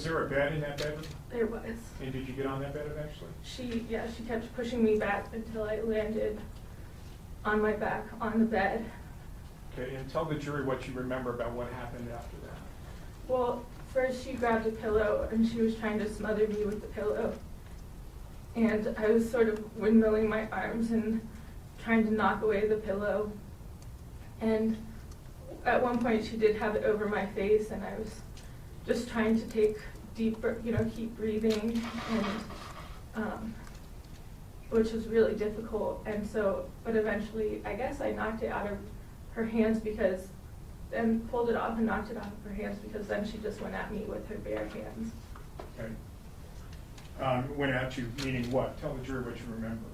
Was there a bed in that bedroom? There was. And did you get on that bed eventually? She kept pushing me back until I landed on my back on the bed. Okay, and tell the jury what you remember about what happened after that. Well, first she grabbed a pillow and she was trying to smother me with the pillow. And I was sort of windmilling my arms and trying to knock away the pillow. And at one point she did have it over my face, and I was just trying to take deeper, keep breathing, and which was really difficult. And so, but eventually, I guess I knocked it out of her hands and pulled it off and knocked it off of her hands, because then she just went at me with her bare hands. Okay. Went at you, meaning what? Tell the jury what you remember.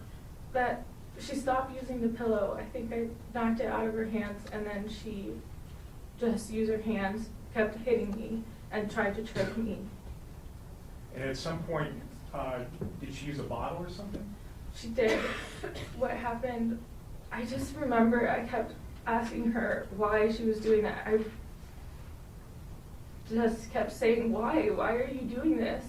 That she stopped using the pillow. I think I knocked it out of her hands, and then she just used her hands, kept hitting me, and tried to choke me. And at some point, did she use a bottle or something? She did. What happened, I just remember I kept asking her why she was doing that. I just kept saying, why are you doing this?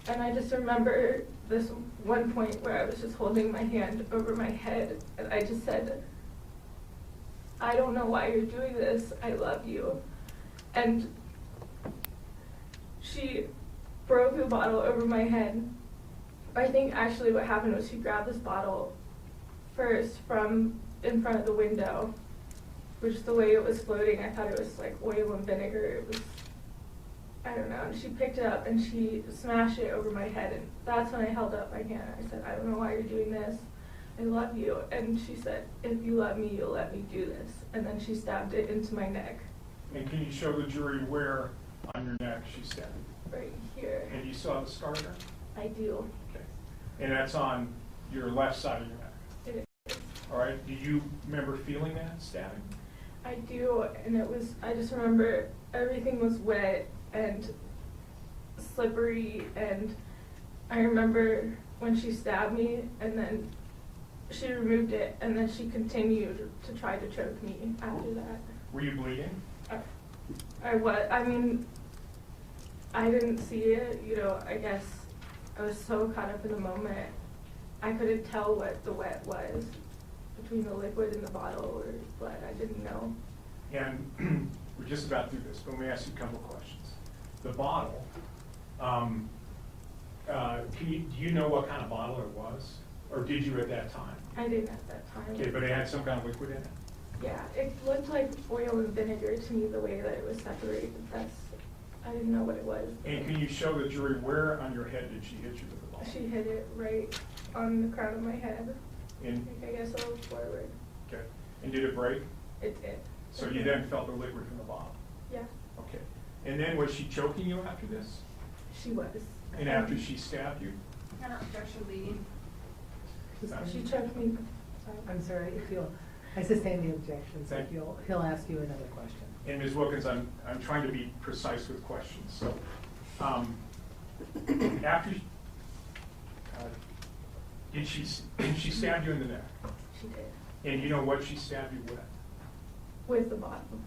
And I just remember this one point where I was just holding my hand over my head, and I just said, I don't know why you're doing this, I love you. And she broke the bottle over my head. I think actually what happened was she grabbed this bottle first from in front of the window, which the way it was floating, I thought it was like oil and vinegar. It was, I don't know, and she picked it up and she smashed it over my head, and that's when I held up my hand. I said, I don't know why you're doing this, I love you. And she said, if you love me, you'll let me do this. And then she stabbed it into my neck. And can you show the jury where on your neck she stabbed you? Right here. And you saw the scar there? I do. Okay. And that's on your left side of your neck? It is. All right. Do you remember feeling that stabbing? I do, and it was, I just remember everything was wet and slippery, and I remember when she stabbed me, and then she removed it, and then she continued to try to choke me after that. Were you bleeding? I was, I mean, I didn't see it, I guess I was so caught up in the moment, I couldn't tell what the wet was between the liquid and the bottle or blood. I didn't know. And we're just about through this, but let me ask you a couple of questions. The bottle, do you know what kind of bottle it was? Or did you at that time? I didn't at that time. Okay, but it had some kind of liquid in it? Yeah, it looked like oil and vinegar to me, the way that it was separated. I didn't know what it was. And can you show the jury where on your head did she hit you with the bottle? She hit it right on the crown of my head. I guess a little forward. Okay. And did it break? It did. So you then felt the liquid from the bottle? Yeah. Okay. And then was she choking you after this? She was. And after she stabbed you? Objection leading. She choked me. I'm sorry, if you'll, I sustain the objections, Thank if he'll ask you another question. And Ms. Wilkins, I'm trying to be precise with questions. So after did she stab you in the neck? She did. And you know what she stabbed you with? With the bottle.